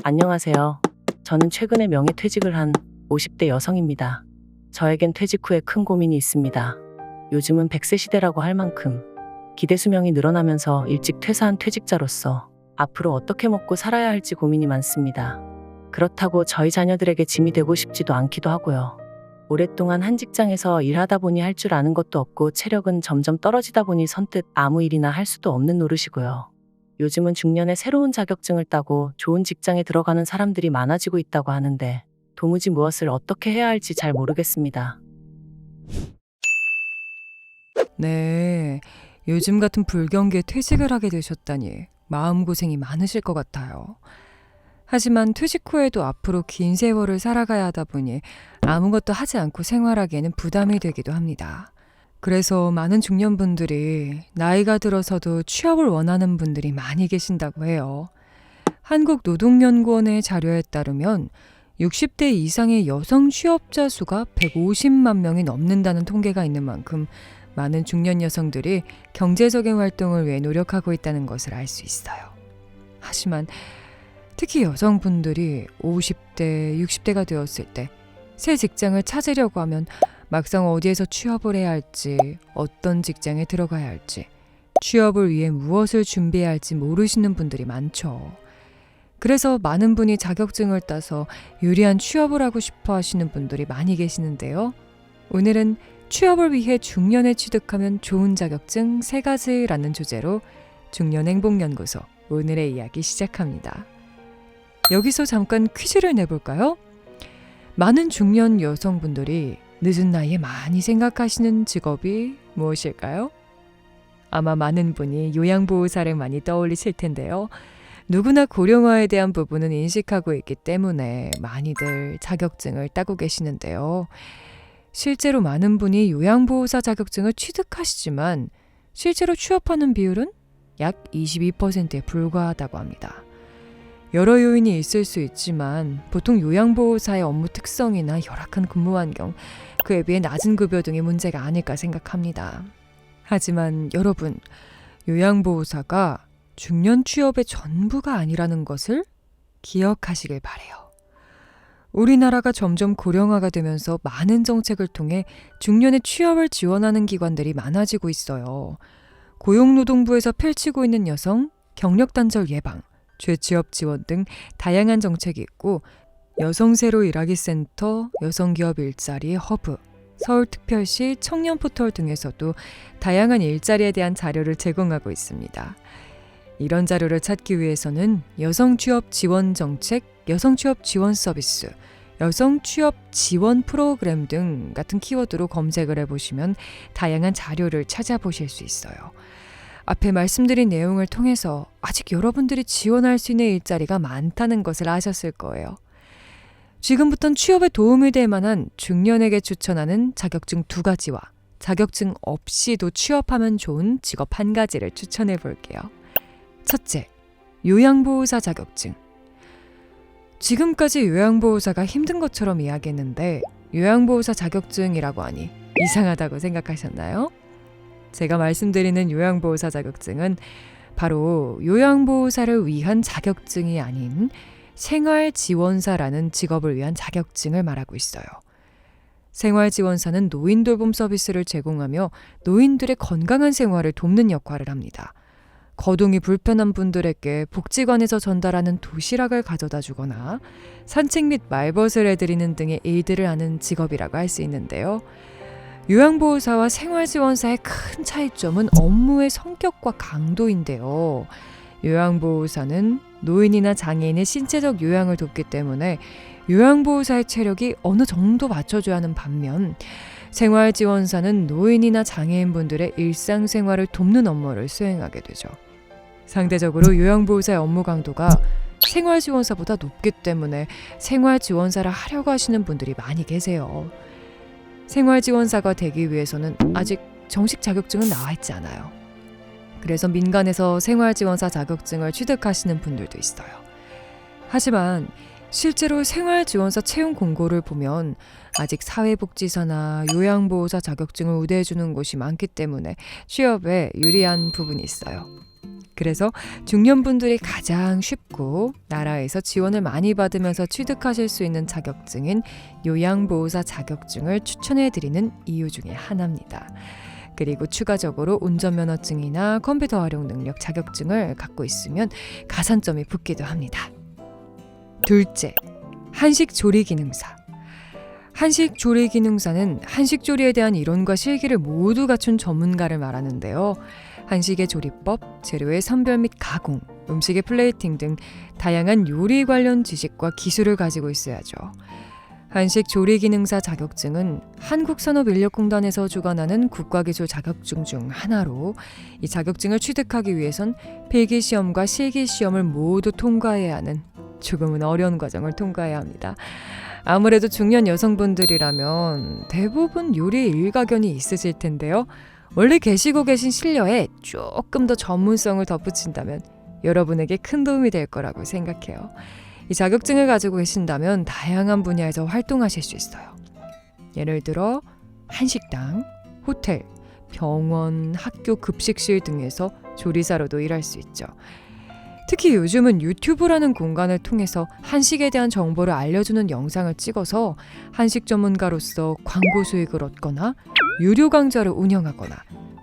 안녕하세요. 저는 최근에 명예퇴직을 한 50대 여성입니다. 저에겐 퇴직 후에 큰 고민이 있습니다. 요즘은 100세 시대라고 할 만큼 기대 수명이 늘어나면서 일찍 퇴사한 퇴직자로서 앞으로 어떻게 먹고 살아야 할지 고민이 많습니다. 그렇다고 저희 자녀들에게 짐이 되고 싶지도 않기도 하고요. 오랫동안 한 직장에서 일하다 보니 할 줄 아는 것도 없고 체력은 점점 떨어지다 보니 선뜻 아무 일이나 할 수도 없는 노릇이고요. 요즘은 중년에 새로운 자격증을 따고 좋은 직장에 들어가는 사람들이 많아지고 있다고 하는데 도무지 무엇을 어떻게 해야 할지 잘 모르겠습니다. 네, 요즘 같은 불경기에 퇴직을 하게 되셨다니 마음고생이 많으실 것 같아요. 하지만 퇴직 후에도 앞으로 긴 세월을 살아가야 하다 보니 아무것도 하지 않고 생활하기에는 부담이 되기도 합니다. 그래서 많은 중년분들이 나이가 들어서도 취업을 원하는 분들이 많이 계신다고 해요. 한국노동연구원의 자료에 따르면 60대 이상의 여성 취업자 수가 150만 명이 넘는다는 통계가 있는 만큼 많은 중년 여성들이 경제적인 활동을 위해 노력하고 있다는 것을 알 수 있어요. 하지만 특히 여성분들이 50대, 60대가 되었을 때 새 직장을 찾으려고 하면 막상 어디에서 취업을 해야 할지, 어떤 직장에 들어가야 할지, 취업을 위해 무엇을 준비해야 할지 모르시는 분들이 많죠. 그래서 많은 분이 자격증을 따서 유리한 취업을 하고 싶어 하시는 분들이 많이 계시는데요. 오늘은 취업을 위해 중년에 취득하면 좋은 자격증 3가지라는 주제로 중년행복연구소 오늘의 이야기 시작합니다. 여기서 잠깐 퀴즈를 내볼까요? 많은 중년 여성분들이 늦은 나이에 많이 생각하시는 직업이 무엇일까요? 아마 많은 분이 요양보호사를 많이 떠올리실 텐데요. 누구나 고령화에 대한 부분은 인식하고 있기 때문에 많이들 자격증을 따고 계시는데요. 실제로 많은 분이 요양보호사 자격증을 취득하시지만 실제로 취업하는 비율은 약 22%에 불과하다고 합니다. 여러 요인이 있을 수 있지만 보통 요양보호사의 업무 특성이나 열악한 근무 환경, 그에 비해 낮은 급여 등의 문제가 아닐까 생각합니다. 하지만 여러분, 요양보호사가 중년 취업의 전부가 아니라는 것을 기억하시길 바래요. 우리나라가 점점 고령화가 되면서 많은 정책을 통해 중년의 취업을 지원하는 기관들이 많아지고 있어요. 고용노동부에서 펼치고 있는 여성 경력단절 예방, 재취업 지원 등 다양한 정책이 있고 여성세로 일하기 센터, 여성기업 일자리 허브, 서울특별시 청년포털 등에서도 다양한 일자리에 대한 자료를 제공하고 있습니다. 이런 자료를 찾기 위해서는 여성취업 지원 정책, 여성취업 지원 서비스, 여성취업 지원 프로그램 등 같은 키워드로 검색을 해보시면 다양한 자료를 찾아보실 수 있어요. 앞에 말씀드린 내용을 통해서 아직 여러분들이 지원할 수 있는 일자리가 많다는 것을 아셨을 거예요. 지금부턴 취업에 도움이 될 만한 중년에게 추천하는 자격증 2가지와 자격증 없이도 취업하면 좋은 직업 1가지를 추천해 볼게요. 첫째, 요양보호사 자격증. 지금까지 요양보호사가 힘든 것처럼 이야기했는데 요양보호사 자격증이라고 하니 이상하다고 생각하셨나요? 제가 말씀드리는 요양보호사 자격증은 바로 요양보호사를 위한 자격증이 아닌 생활지원사라는 직업을 위한 자격증을 말하고 있어요. 생활지원사는 노인돌봄 서비스를 제공하며 노인들의 건강한 생활을 돕는 역할을 합니다. 거동이 불편한 분들에게 복지관에서 전달하는 도시락을 가져다 주거나 산책 및 말벗을 해드리는 등의 일들을 하는 직업이라고 할 수 있는데요. 요양보호사와 생활지원사의 큰 차이점은 업무의 성격과 강도인데요. 요양보호사는 노인이나 장애인의 신체적 요양을 돕기 때문에 요양보호사의 체력이 어느 정도 받쳐줘야 하는 반면 생활지원사는 노인이나 장애인분들의 일상생활을 돕는 업무를 수행하게 되죠. 상대적으로 요양보호사의 업무 강도가 생활지원사보다 높기 때문에 생활지원사를 하려고 하시는 분들이 많이 계세요. 생활지원사가 되기 위해서는 아직 정식 자격증은 나와 있지 않아요. 그래서 민간에서 생활지원사 자격증을 취득하시는 분들도 있어요. 하지만 실제로 생활지원사 채용 공고를 보면 아직 사회복지사나 요양보호사 자격증을 우대해주는 곳이 많기 때문에 취업에 유리한 부분이 있어요. 그래서 중년분들이 가장 쉽고 나라에서 지원을 많이 받으면서 취득하실 수 있는 자격증인 요양보호사 자격증을 추천해드리는 이유 중에 하나입니다. 그리고 추가적으로 운전면허증이나 컴퓨터 활용 능력 자격증을 갖고 있으면 가산점이 붙기도 합니다. 둘째, 한식조리기능사. 한식조리기능사는 한식조리에 대한 이론과 실기를 모두 갖춘 전문가를 말하는데요. 한식의 조리법, 재료의 선별 및 가공, 음식의 플레이팅 등 다양한 요리 관련 지식과 기술을 가지고 있어야죠. 한식조리기능사 자격증은 한국산업인력공단에서 주관하는 국가기술 자격증 중 하나로 이 자격증을 취득하기 위해선 필기시험과 실기시험을 모두 통과해야 하는 조금은 어려운 과정을 통과해야 합니다. 아무래도 중년 여성분들이라면 대부분 요리에 일가견이 있으실 텐데요. 원래 계시고 계신 실력에 조금 더 전문성을 덧붙인다면 여러분에게 큰 도움이 될 거라고 생각해요. 이 자격증을 가지고 계신다면 다양한 분야에서 활동하실 수 있어요. 예를 들어 한식당, 호텔, 병원, 학교 급식실 등에서 조리사로도 일할 수 있죠. 특히 요즘은 유튜브라는 공간을 통해서 한식에 대한 정보를 알려주는 영상을 찍어서 한식 전문가로서 광고 수익을 얻거나 유료 강좌를 운영하거나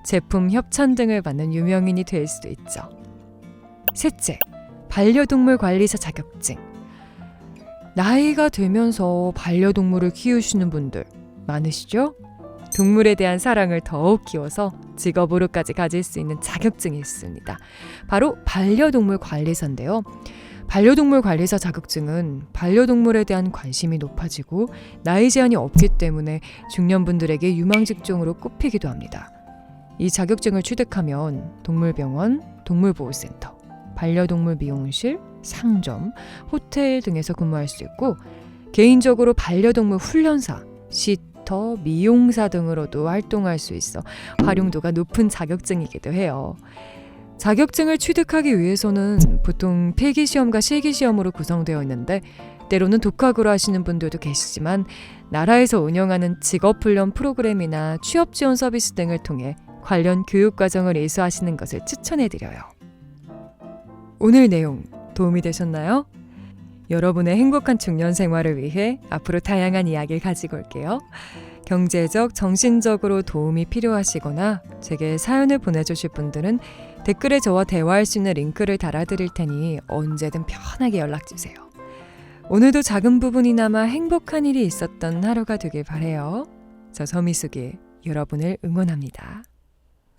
제품 협찬 등을 받는 유명인이 될 수도 있죠. 셋째, 반려동물 관리사 자격증. 나이가 들면서 반려동물을 키우시는 분들 많으시죠? 동물에 대한 사랑을 더욱 키워서 직업으로까지 가질 수 있는 자격증이 있습니다. 바로 반려동물 관리사인데요. 반려동물 관리사 자격증은 반려동물에 대한 관심이 높아지고 나이 제한이 없기 때문에 중년분들에게 유망직종으로 꼽히기도 합니다. 이 자격증을 취득하면 동물병원, 동물보호센터, 반려동물 미용실, 상점, 호텔 등에서 근무할 수 있고 개인적으로 반려동물 훈련사, 시터, 미용사 등으로도 활동할 수 있어 활용도가 높은 자격증이기도 해요. 자격증을 취득하기 위해서는 보통 필기시험과 실기시험으로 구성되어 있는데 때로는 독학으로 하시는 분들도 계시지만 나라에서 운영하는 직업훈련 프로그램이나 취업지원 서비스 등을 통해 관련 교육과정을 이수하시는 것을 추천해드려요. 오늘 내용 도움이 되셨나요? 여러분의 행복한 중년 생활을 위해 앞으로 다양한 이야기를 가지고 올게요. 경제적, 정신적으로 도움이 필요하시거나 제게 사연을 보내주실 분들은 댓글에 저와 대화할 수 있는 링크를 달아드릴 테니 언제든 편하게 연락주세요. 오늘도 작은 부분이나마 행복한 일이 있었던 하루가 되길 바라요. 저 서미숙이 여러분을 응원합니다.